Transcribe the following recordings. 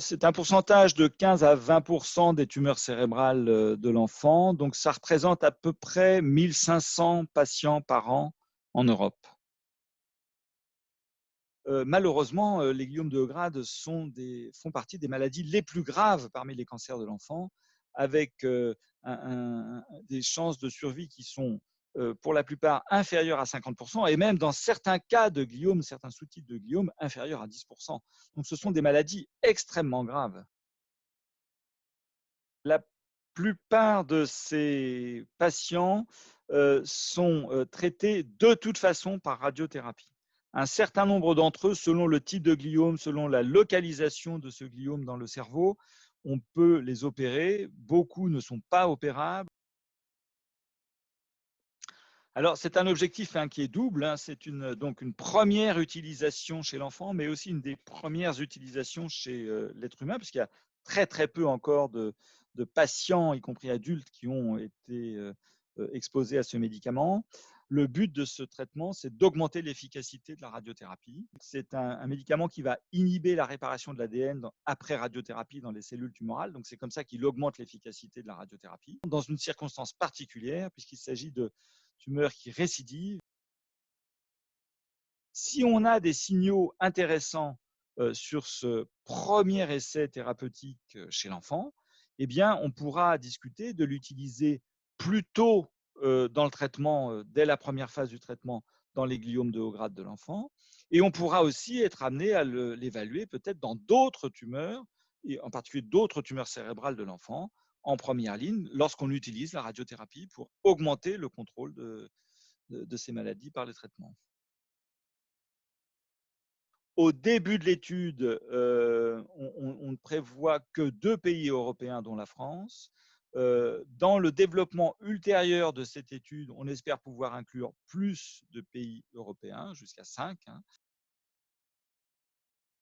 C'est un pourcentage de 15 à 20% des tumeurs cérébrales de l'enfant, donc ça représente à peu près 1500 patients par an en Europe. Malheureusement, les gliomes de haut grade font partie des maladies les plus graves parmi les cancers de l'enfant, avec des chances de survie qui sont pour la plupart inférieures à 50%, et même dans certains cas de gliome, certains sous-types de gliome, inférieurs à 10%. Donc ce sont des maladies extrêmement graves. La plupart de ces patients sont traités de toute façon par radiothérapie. Un certain nombre d'entre eux, selon le type de gliome, selon la localisation de ce gliome dans le cerveau, on peut les opérer. Beaucoup ne sont pas opérables. Alors, c'est un objectif qui est double. C'est donc une première utilisation chez l'enfant, mais aussi une des premières utilisations chez l'être humain, puisqu'il y a très très peu encore de patients, y compris adultes, qui ont été exposés à ce médicament. Le but de ce traitement, c'est d'augmenter l'efficacité de la radiothérapie. C'est un médicament qui va inhiber la réparation de l'ADN après radiothérapie dans les cellules tumorales. Donc, c'est comme ça qu'il augmente l'efficacité de la radiothérapie. Dans une circonstance particulière, puisqu'il s'agit de tumeurs qui récidivent. Si on a des signaux intéressants sur ce premier essai thérapeutique chez l'enfant, eh bien, on pourra discuter de l'utiliser plus tôt dans le traitement, dès la première phase du traitement, dans les gliomes de haut grade de l'enfant. Et on pourra aussi être amené à l'évaluer peut-être dans d'autres tumeurs, et en particulier d'autres tumeurs cérébrales de l'enfant, en première ligne, lorsqu'on utilise la radiothérapie pour augmenter le contrôle de ces maladies par le traitement. Au début de l'étude, on ne prévoit que 2 pays européens, dont la France. Dans le développement ultérieur de cette étude, on espère pouvoir inclure plus de pays européens, jusqu'à 5.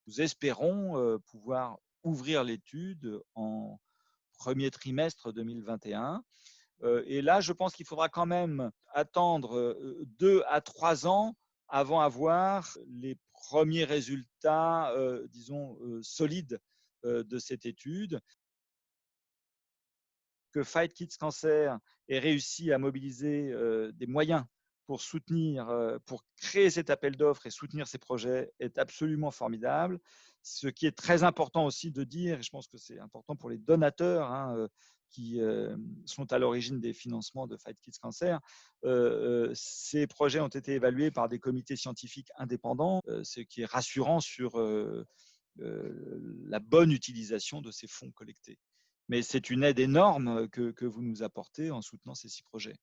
Nous espérons pouvoir ouvrir l'étude en premier trimestre 2021. Et là, je pense qu'il faudra quand même attendre 2 à 3 ans avant d'avoir les premiers résultats, disons, solides de cette étude. Que Fight Kids Cancer ait réussi à mobiliser des moyens pour soutenir, pour créer cet appel d'offres et soutenir ces projets est absolument formidable. Ce qui est très important aussi de dire, et je pense que c'est important pour les donateurs qui sont à l'origine des financements de Fight Kids Cancer, ces projets ont été évalués par des comités scientifiques indépendants, ce qui est rassurant sur la bonne utilisation de ces fonds collectés. Mais c'est une aide énorme que vous nous apportez en soutenant ces 6 projets.